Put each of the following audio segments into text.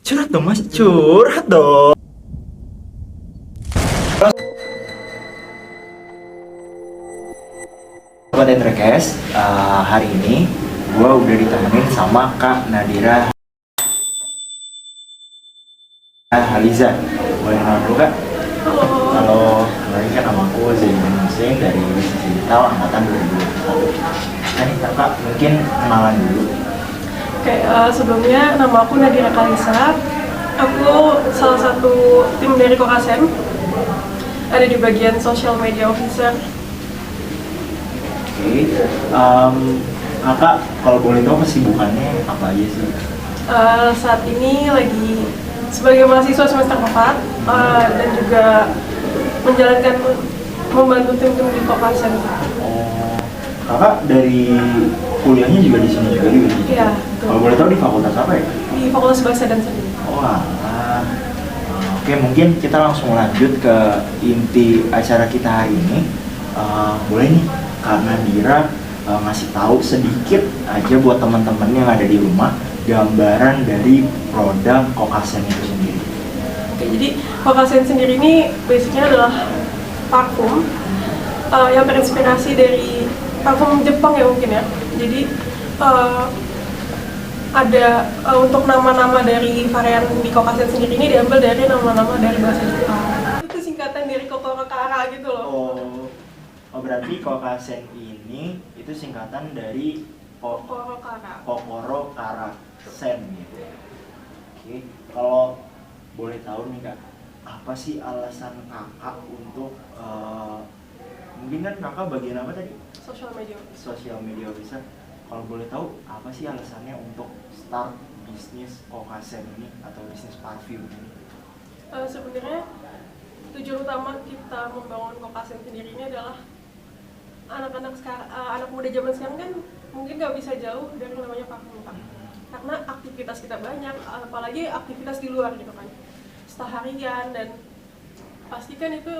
Curhat dong mas, curhat dong. Konten Rekes, hari ini gue udah ditemenin sama Kak Nadira Haliza. Boleh kenal dulu Kak? Halo, kenalin kan nama aku Zainuddin Muslim dari Bisnis Digital Angkatan 2021. Nah nih Kak, mungkin kenalan dulu. Oke, sebelumnya nama aku Nadira Kalisa. Aku salah satu tim dari Kokasen, ada di bagian social media officer. Oke, Kakak kalau boleh tahu kesibukannya apa aja sih? Saat ini lagi sebagai mahasiswa semester 4 dan juga menjalankan membantu tim-tim di Kokasen. Oh, Kakak dari kuliahnya juga di sini juga gitu? Iya, Kalau boleh tahu di fakultas apa ya? di Fakultas Bahasa dan Seni. Oh, alah. Oke, mungkin kita langsung lanjut ke inti acara kita hari ini. Boleh nih, Kak Nadira ngasih tahu sedikit aja buat teman-teman yang ada di rumah gambaran dari produk Kokasen itu sendiri. Oke, jadi Kokasen sendiri ini basicnya adalah parfum yang terinspirasi dari parfum Jepang ya mungkin ya. Jadi ada untuk nama-nama dari varian di Kokasen sendiri ini diambil dari nama-nama dari bahasa Jepang. Itu singkatan dari Kokoro Kara gitu loh. Oh, berarti Kokasen ini itu singkatan dari Kokoro Kara. Kokoro Kara Sen gitu. Oke, kalau boleh tahu nih Kak, apa sih alasan Kakak untuk mungkin kan Kakak bagian apa tadi? Social media. Social media officer. Kalau boleh tahu apa sih alasannya untuk start bisnis Kokasen ini atau bisnis parfum ini? Sebenarnya tujuan utama kita membangun Kokasen sendiri ini adalah anak-anak sekarang, anak muda zaman sekarang kan mungkin nggak bisa jauh dari namanya parfum kan, karena aktivitas kita banyak, apalagi aktivitas di luar gitu kan, seharian, dan pastikan itu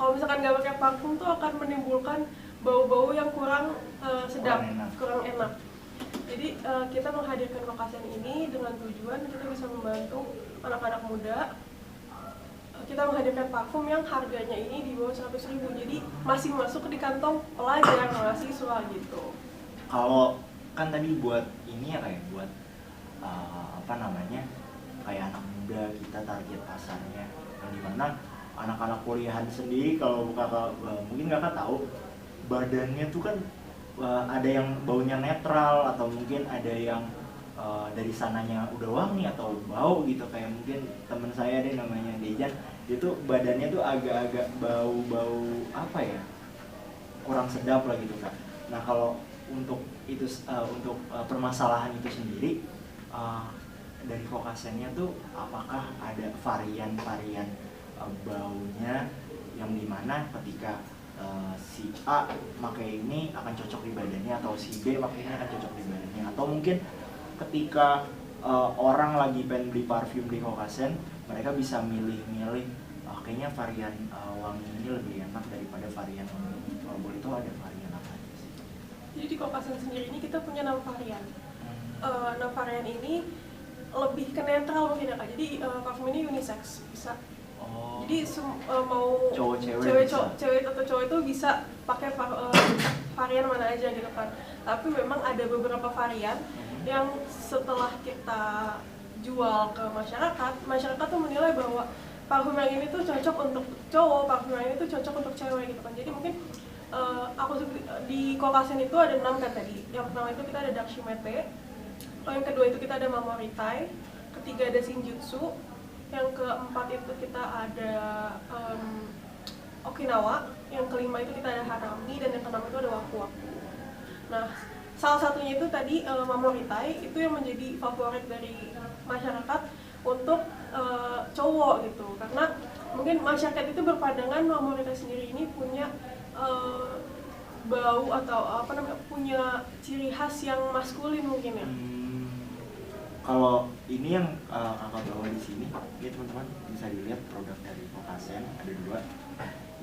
kalau misalkan nggak pakai parfum tuh akan menimbulkan bau-bau yang kurang sedap, kurang enak. Jadi kita menghadirkan Kokasen ini dengan tujuan kita bisa membantu anak-anak muda. Kita menghadirkan parfum yang harganya ini di bawah 100.000, jadi masih masuk di kantong pelajar, mahasiswa gitu. Kalau kan tadi buat ini ya kayak buat apa namanya, kayak anak muda kita target pasarnya yang dimana anak-anak kuliahan sendiri. Kalau kakak mungkin kakak tahu badannya tuh kan ada yang baunya netral atau mungkin ada yang dari sananya udah wangi atau bau gitu, kayak mungkin temen saya deh namanya Dejan, itu badannya tuh agak-agak bau-bau apa ya, kurang sedap lah gitu kan. Nah kalau untuk itu untuk permasalahan itu sendiri dari Kokasennya tuh apakah ada varian-varian baunya yang dimana ketika si A pakai ini akan cocok di badannya, atau si B pakai ini akan cocok di badannya, atau mungkin ketika orang lagi pengen beli parfum di Kokasen, mereka bisa milih-milih kayaknya varian wangi ini lebih enak daripada varian wangi ini. Kalau boleh tahu ada varian apa aja sih? Jadi di Kokasen sendiri ini kita punya 6 varian. 6 varian ini lebih ke netral mungkin ya Kak. Jadi parfum ini unisex, bisa. Jadi mau cewek atau cowok itu bisa pakai varian mana aja gitu kan. Tapi memang ada beberapa varian yang setelah kita jual ke masyarakat tuh menilai bahwa parfum yang ini tuh cocok untuk cowok, parfum yang ini tuh cocok untuk cewek gitu kan. Jadi mungkin di Kokasen itu ada 6 kan tadi. Yang pertama itu kita ada Dark Shimete, yang kedua itu kita ada Mamoritai, ketiga ada Shinjutsu, yang keempat itu kita ada Okinawa, yang kelima itu kita ada Harami, dan yang keenam itu ada Waku Waku. Nah, salah satunya itu tadi Mamoritai itu yang menjadi favorit dari masyarakat untuk cowok gitu, karena mungkin masyarakat itu berpandangan Mamoritai sendiri ini punya bau atau apa namanya, punya ciri khas yang maskulin mungkin ya. Kalau ini yang kakak bawa di sini, ya teman-teman bisa dilihat produk dari Kokasen ada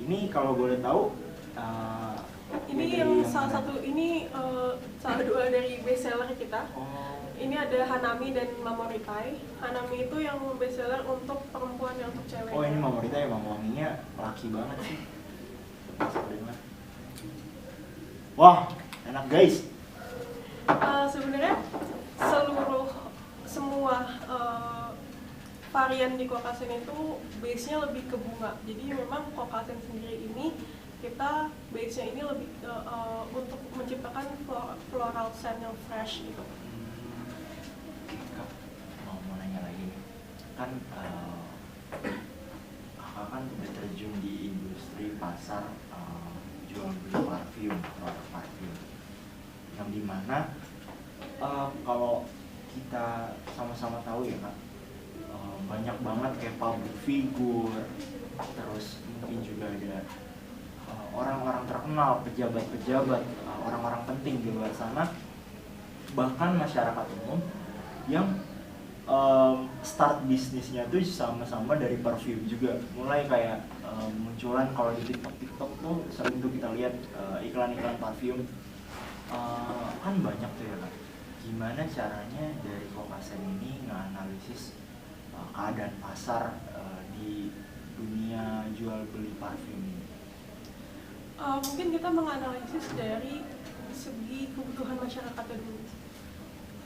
2. Ini kalau boleh tahu ini yang salah satu ini salah dua dari best seller kita. ini ada Hanami dan Mamoritai. Hanami itu yang bestseller untuk perempuan, yang untuk cewek. Oh ini Mamoritai emang wanginya laki banget sih. Wah enak guys. Sebenarnya semua varian di Kokasen itu base-nya lebih ke bunga. Jadi memang Kokasen sendiri ini kita base-nya ini lebih untuk menciptakan floral scent yang fresh gitu. Kak, mau nanya lagi nih. Kan kakak kan udah terjun di industri pasar jual beli parfum, produk parfum. Yang dimana kalau kita sama-sama tahu ya kak, banyak banget kayak public figure, terus mungkin juga ada orang-orang terkenal, pejabat-pejabat, orang-orang penting di luar sana, bahkan masyarakat umum yang start bisnisnya tuh sama-sama dari parfum juga. Mulai kayak munculan kalau di TikTok tuh sering tuh kita lihat iklan-iklan parfum, kan banyak tuh ya kan. Gimana caranya dari Kokasen ini nganalisis keadaan pasar di dunia jual beli parfum ini? Mungkin kita menganalisis dari segi kebutuhan masyarakatnya dulu.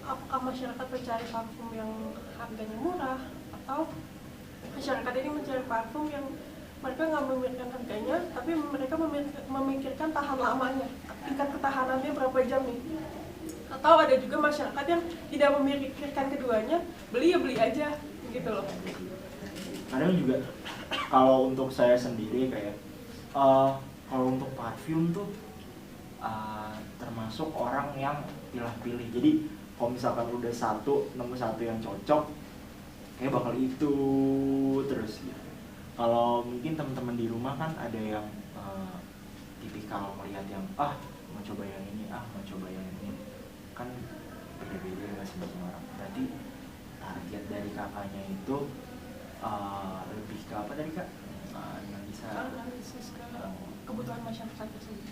Apakah masyarakat mencari parfum yang harganya murah, atau masyarakat ini mencari parfum yang mereka nggak memikirkan harganya, tapi mereka memikirkan tahan lamanya, tingkat ketahanannya berapa jam nih. Atau ada juga masyarakat yang tidak memikirkan keduanya, beli ya beli aja gitu loh. Kadang juga kalau untuk saya sendiri kayak kalau untuk parfum tuh termasuk orang yang pilih-pilih. Jadi kalau misalkan udah nemu satu yang cocok, kayak bakal itu terus gitu. Kalau mungkin teman-teman di rumah kan ada yang tipikal melihat yang mau coba yang ini, mau coba yang ini, kan beda-beda ya masing-masing orang. Berarti target dari kakaknya itu lebih ke apa tadi kak? Yang bisa analisis ke kebutuhan masyarakat tersebut.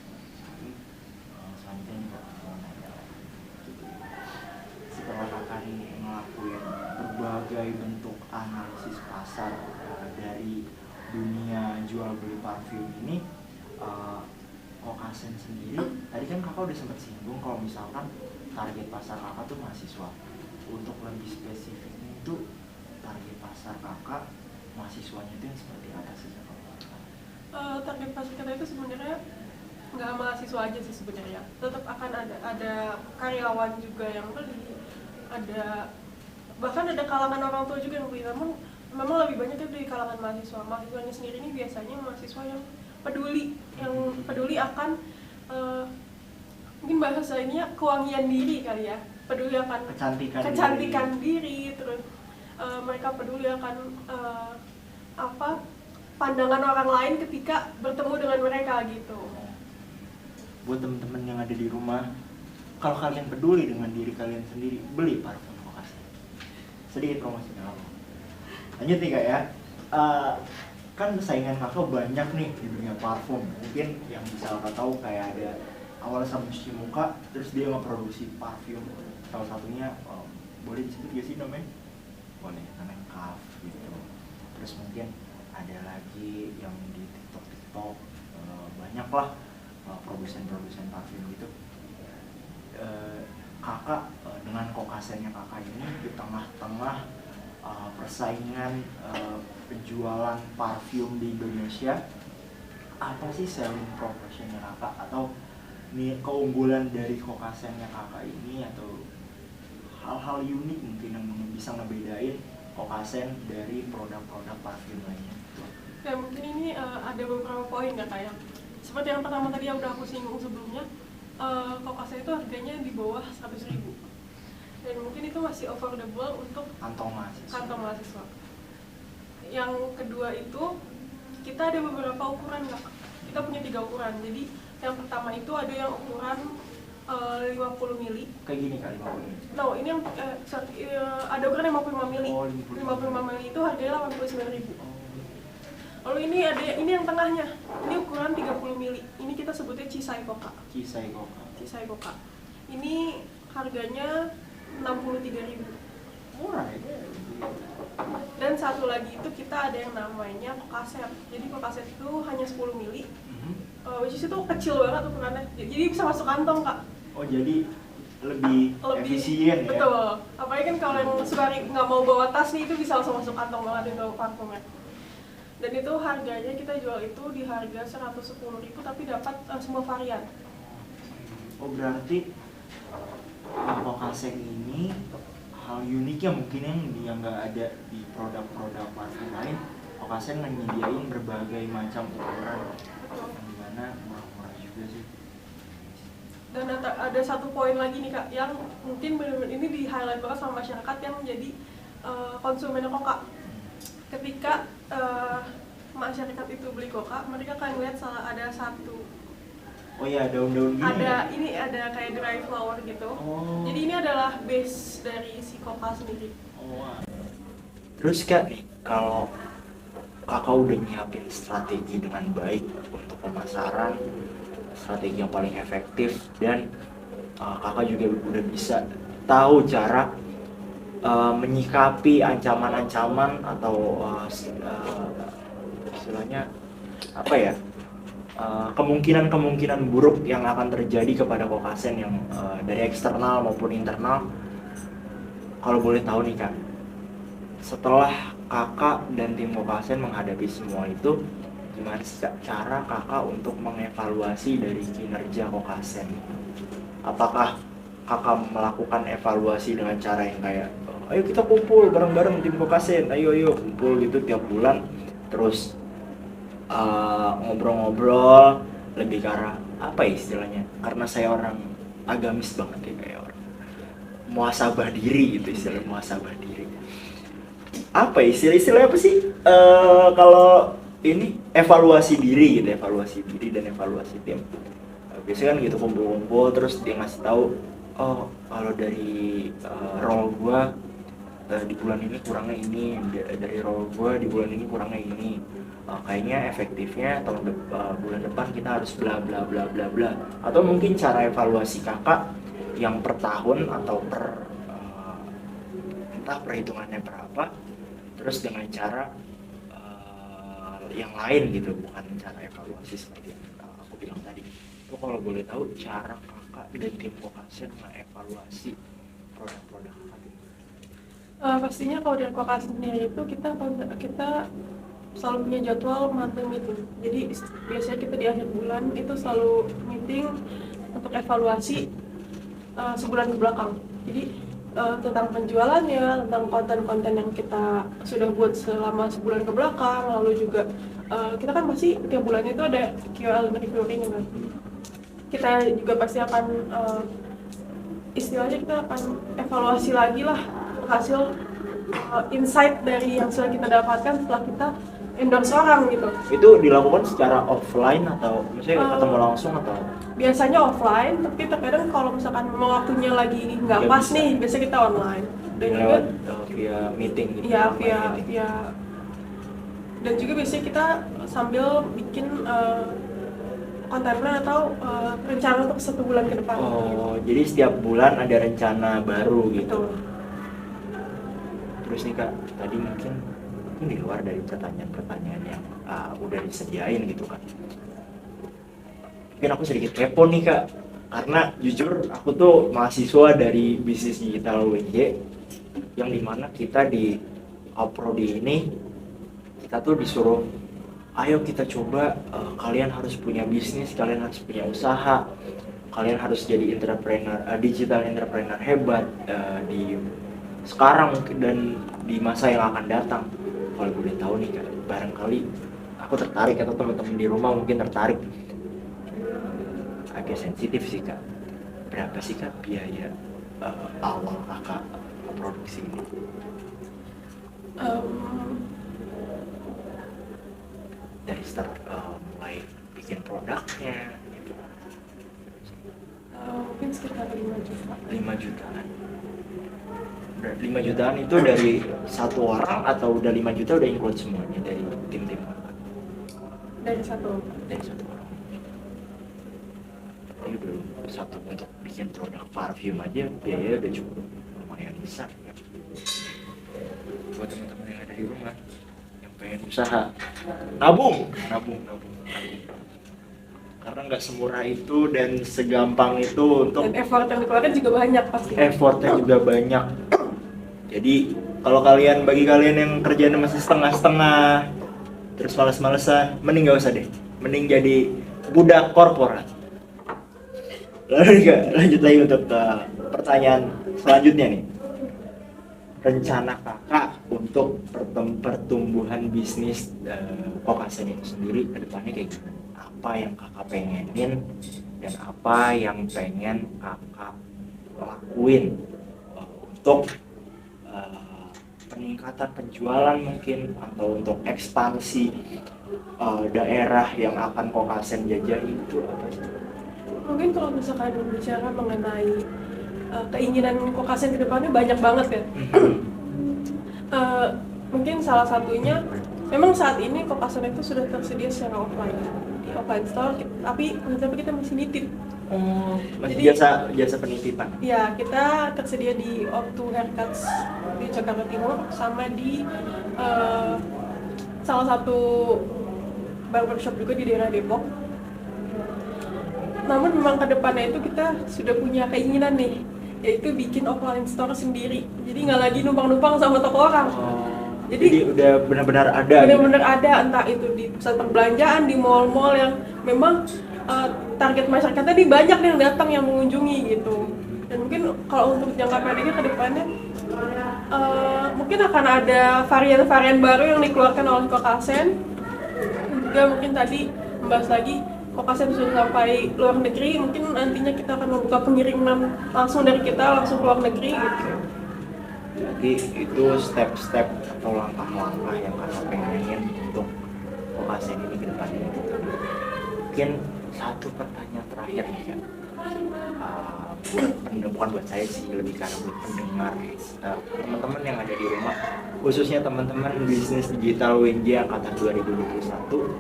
Selanjutnya nih kak, mau nanya lagi. Setelah kakak ini ngelakuin berbagai bentuk analisis pasar dari dunia jual beli parfum ini, Kokasen sendiri, tadi kan kakak udah sempat singgung kalau misalkan target pasar kakak tuh mahasiswa. Untuk lebih spesifiknya itu target pasar kakak mahasiswanya itu yang seperti apa sih? Target pasar kita itu sebenarnya nggak mahasiswa aja sih sebenarnya. Tetap akan ada karyawan juga yang beli, bahkan ada kalangan orang tua juga yang beli. Namun memang lebih banyak itu di kalangan mahasiswa. Mahasiswanya sendiri ini biasanya mahasiswa yang peduli akan mungkin bahasa ininya kewangian diri kali ya, peduli akan kecantikan diri, terus mereka peduli akan pandangan orang lain ketika bertemu dengan mereka gitu. Buat temen-temen yang ada di rumah, kalau kalian peduli dengan diri kalian sendiri, beli parfum Kokasen. Sedikit promosinya apa? Lanjut nih kak ya. Kan saingan kakak banyak nih di dunia parfum. Mungkin yang bisa kakak tahu kayak ada awalnya sama cuci muka, terus dia ngeproduksi parfum. Salah satunya boleh disebut gak sih namanya? Boleh, namanya Kaf gitu. Terus mungkin ada lagi yang di TikTok banyak lah produsen parfum gitu. Kakak dengan Kokasennya kakak ini di tengah-tengah persaingan penjualan parfum di Indonesia, apa sih selling propositionnya kakak, atau nih keunggulan dari Kokasennya kakak ini, atau hal-hal unik mungkin yang bisa ngebedain Kokasen dari produk-produk parfum lainnya? Ya mungkin ini ada beberapa poin ya kayak seperti yang pertama tadi yang udah aku singgung sebelumnya, Kokasen itu harganya di bawah 100.000 dan mungkin itu masih affordable untuk kantong mahasiswa. Yang kedua itu kita ada beberapa ukuran kak. Kita punya 3 ukuran. Jadi yang pertama itu ada yang ukuran 50 mili. Kayak gini kali 50 mili. No, ini yang ada ukuran 55 mili. 55 mili itu harganya 89.000. Lalu ini yang tengahnya. Ini ukuran 30 mili. Ini kita sebutnya Cisai Koka. Cisai Koka. Ini harganya 63.000. Murah ya. Dan satu lagi itu kita ada yang namanya kokaset. Jadi kokaset itu hanya 10 mili, which is itu kecil banget ukurannya. Jadi bisa masuk kantong, Kak. Oh jadi lebih efisien ya. Betul. Apalagi kan kalau yang suka nggak mau bawa tas nih, itu bisa langsung masuk kantong banget itu parfumnya. Dan itu harganya kita jual itu di harga 110.000 tapi dapat semua varian. Oh berarti Kokasen ini hal uniknya mungkin yang nggak ada di produk-produk parfum lain. Kokasen menyediain berbagai macam ukuran, yang dimana murah-murah juga sih. Dan ada satu poin lagi nih, Kak, yang mungkin benar-benar ini di highlight banget sama masyarakat yang menjadi konsumen Koka. Ketika masyarakat itu beli Koka, mereka akan lihat ada satu. Oh iya, daun-daun gini. Ada kayak dry flower gitu. Oh. Jadi ini adalah base dari si Koka sendiri. Oh. Terus Kak nih, kalau Kakak udah nyiapin strategi dengan baik untuk pemasaran, strategi yang paling efektif, dan Kakak juga udah bisa tahu cara menyikapi ancaman-ancaman atau istilahnya apa ya, kemungkinan-kemungkinan buruk yang akan terjadi kepada Kokasen yang dari eksternal maupun internal. Kalau boleh tahu nih Kak, setelah Kakak dan tim Kokasen menghadapi semua itu, gimana sih cara Kakak untuk mengevaluasi dari kinerja Kokasen? Apakah Kakak melakukan evaluasi dengan cara yang kayak, ayo kita kumpul bareng-bareng tim Kokasen, ayo kumpul gitu tiap bulan, terus ngobrol-ngobrol lebih ke arah apa ya istilahnya, karena saya orang agamis banget ya, kayak orang muhasabah diri gitu, istilah muhasabah diri. Apa istilah-istilahnya apa sih kalau ini evaluasi diri gitu, evaluasi diri dan evaluasi tim. Biasanya kan gitu kumpul-kumpul terus dia ngasih tahu, oh kalau dari role gua di bulan ini kurangnya ini, dari role gua di bulan ini kurangnya ini. Kayaknya efektifnya bulan depan kita harus bla bla bla bla bla. Atau mungkin cara evaluasi Kakak yang per tahun atau entah perhitungannya berapa, terus dengan cara yang lain gitu, bukan cara evaluasi seperti yang aku bilang tadi. Itu kalau boleh tahu cara Kakak dan tim Kokasen mengevaluasi produk-produk Kakak. Pastinya kalau dari Kokasen sendiri itu kita selalu punya jadwal monthly meeting. Jadi biasanya kita di akhir bulan itu selalu meeting untuk evaluasi sebulan ke belakang. Jadi tentang penjualannya, tentang konten-konten yang kita sudah buat selama sebulan ke belakang, lalu juga kita kan pasti tiap bulannya itu ada QL reviewing kan. Kita juga pasti akan istilahnya kita akan evaluasi lagi lah hasil insight dari yang sudah kita dapatkan setelah kita endorse orang gitu. Itu dilakukan secara offline atau misalnya ketemu langsung atau? Biasanya offline, tapi terkadang kalau misalkan memang waktunya lagi nggak pas nih, biasanya kita online. Dan juga via meeting gitu. Iya, via dan juga biasanya kita sambil bikin konten plan atau rencana untuk 1 bulan ke depan. Oh, jadi setiap bulan ada rencana baru gitu. Betul. Terus nih Kak, tadi mungkin di luar dari pertanyaan-pertanyaan yang udah disediain gitu kan, mungkin aku sedikit kepo nih Kak, karena jujur aku tuh mahasiswa dari bisnis digital UNJ, yang dimana kita di Prodi ini kita tuh disuruh, ayo kita coba, kalian harus punya bisnis, kalian harus punya usaha, kalian harus jadi entrepreneur, digital entrepreneur hebat di sekarang dan di masa yang akan datang. Kalau boleh tahu nih Kak, barangkali aku tertarik atau teman-teman di rumah mungkin tertarik. Agak sensitif sih Kak. Berapa sih Kak biaya awal Kakak produksi ini? Dari start mulai bikin produknya gitu. Mungkin sekitar 5 juta. 5 jutaan. 5 jutaan itu dari satu orang atau udah 5 juta udah include semuanya dari tim-tim Kakak? Dari satu orang. Ini belum satu untuk bikin produk parfum aja biaya udah cukup lumayan. lumayan besar ya. Buat teman-teman yang ada di rumah yang pengen usaha, nabung. Karena nggak semurah itu dan segampang itu untuk, dan effort yang dikeluarkan juga banyak pasti. effortnya juga banyak. Jadi kalau bagi kalian yang kerjanya masih setengah-setengah terus males-malesan, mending nggak usah deh, mending jadi budak korporat. Lalu lanjut lagi untuk ke pertanyaan selanjutnya nih. Rencana kakak untuk pertumbuhan bisnis Kokasen itu sendiri ke depannya kayak gimana? Apa yang kakak pengenin dan apa yang pengen kakak lakuin untuk peningkatan penjualan mungkin, atau untuk ekspansi daerah yang akan Kokasen jajahi itu apa sih? Mungkin kalau misalkan bicara mengenai keinginan Kokasen ke depannya banyak banget ya. Mungkin salah satunya memang saat ini Kokasen itu sudah tersedia secara offline di offline store, tapi kita masih nitip. Masih Jadi, jasa penitipan. Ya, kita tersedia di Optu Haircuts di Jakarta Timur sama di salah satu barbershop juga di daerah Depok. Namun memang ke depannya itu kita sudah punya keinginan nih, yaitu bikin offline store sendiri. Jadi nggak lagi numpang-numpang sama toko orang. Jadi udah benar-benar ada. Benar-benar ada, entah itu di pusat perbelanjaan, di mall-mall yang memang target masyarakatnya tadi banyak yang datang yang mengunjungi gitu. Dan mungkin kalau untuk jangka pendeknya ke depannya mungkin akan ada varian-varian baru yang dikeluarkan oleh Kokasen. Dan juga mungkin tadi membahas lagi Kokasen sudah sampai luar negeri, mungkin nantinya kita akan membuka pengiriman langsung dari kita langsung ke luar negeri gitu. Jadi itu step-step atau langkah-langkah yang kakak pengenin untuk Kokasen ini ke depannya. Mungkin satu pertanyaan terakhir nih ya, bukan buat saya sih, lebih karena buat pendengar, teman-teman yang ada di rumah, khususnya teman-teman bisnis digital WNJ angkatan 2021.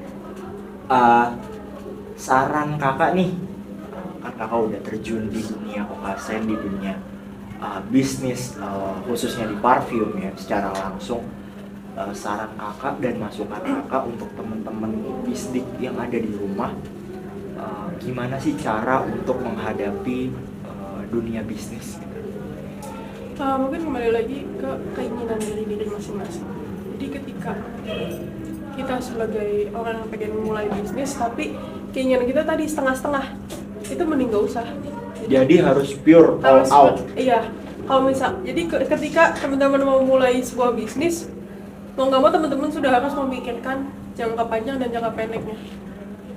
Saran kakak nih, kan kakak udah terjun di dunia Kokasen, di dunia bisnis khususnya di parfum ya secara langsung. Saran kakak dan masukan kakak untuk teman-teman bisdik yang ada di rumah, gimana sih cara untuk menghadapi dunia bisnis? Mungkin kembali lagi ke keinginan dari diri masing-masing. Jadi ketika kita sebagai orang yang pengen mulai bisnis tapi keinginan kita tadi setengah-setengah, itu mending gak usah. Jadi harus pure all out. Iya. Kalau misal, jadi ketika teman-teman mau mulai sebuah bisnis, mau nggak mau teman-teman sudah harus memikirkan jangka panjang dan jangka pendeknya.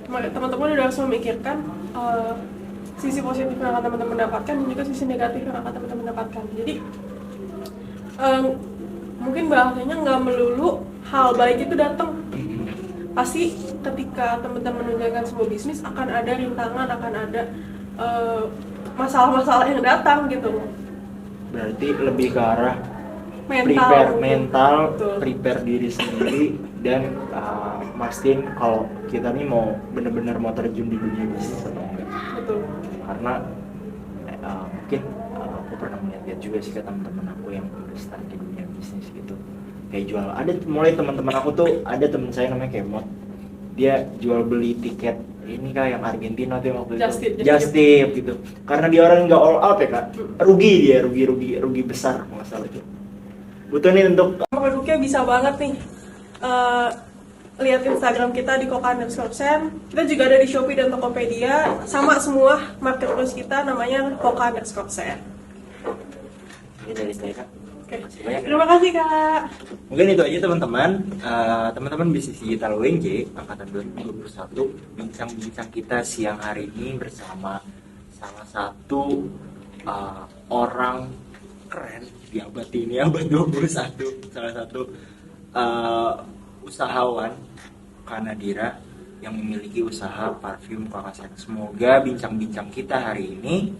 Teman-teman sudah harus memikirkan sisi positif yang akan teman-teman dapatkan dan juga sisi negatif yang akan teman-teman dapatkan. Jadi mungkin bahasanya nggak melulu hal baik itu datang. Pasti ketika teman-teman menjalankan sebuah bisnis akan ada rintangan, akan ada masalah-masalah yang datang gitu. Berarti lebih ke arah mental, prepare diri sendiri, dan mastiin kalau kita nih mau benar-benar mau terjun di dunia bisnis atau enggak. Betul. Karena mungkin aku pernah melihat juga sih ke teman-teman aku yang udah start di dunia bisnis gitu. Kayak jual, ada mulai teman-teman aku tuh, ada teman saya namanya Kemot, dia jual beli tiket ini kak yang Argentina tuh waktu itu Just Tip gitu. Karena dia orang nggak all out ya kak, rugi besar masalah itu. Butuh nih untuk produknya bisa banget nih. Lihat Instagram kita di koka_sen. Kita juga ada di Shopee dan Tokopedia. Sama semua marketplace kita namanya koka_sen. Ini dari saya kak. Oke. Terima kasih kak. Mungkin itu aja teman-teman. Teman-teman bisnis digital WNJ angkatan 2021, bincang-bincang kita siang hari ini bersama salah satu orang keren di abad ini, abad 21, salah satu usahawan Kanadira yang memiliki usaha parfum Kokasen. Semoga bincang-bincang kita hari ini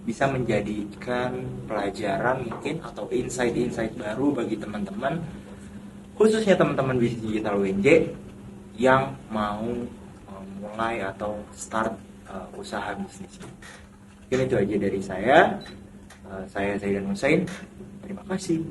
bisa menjadikan pelajaran mungkin atau insight-insight baru bagi teman-teman, khususnya teman-teman bisnis digital WNJ yang mau mulai atau start usaha bisnis. Mungkin itu aja dari saya. Saya Zaidan Hussein, terima kasih.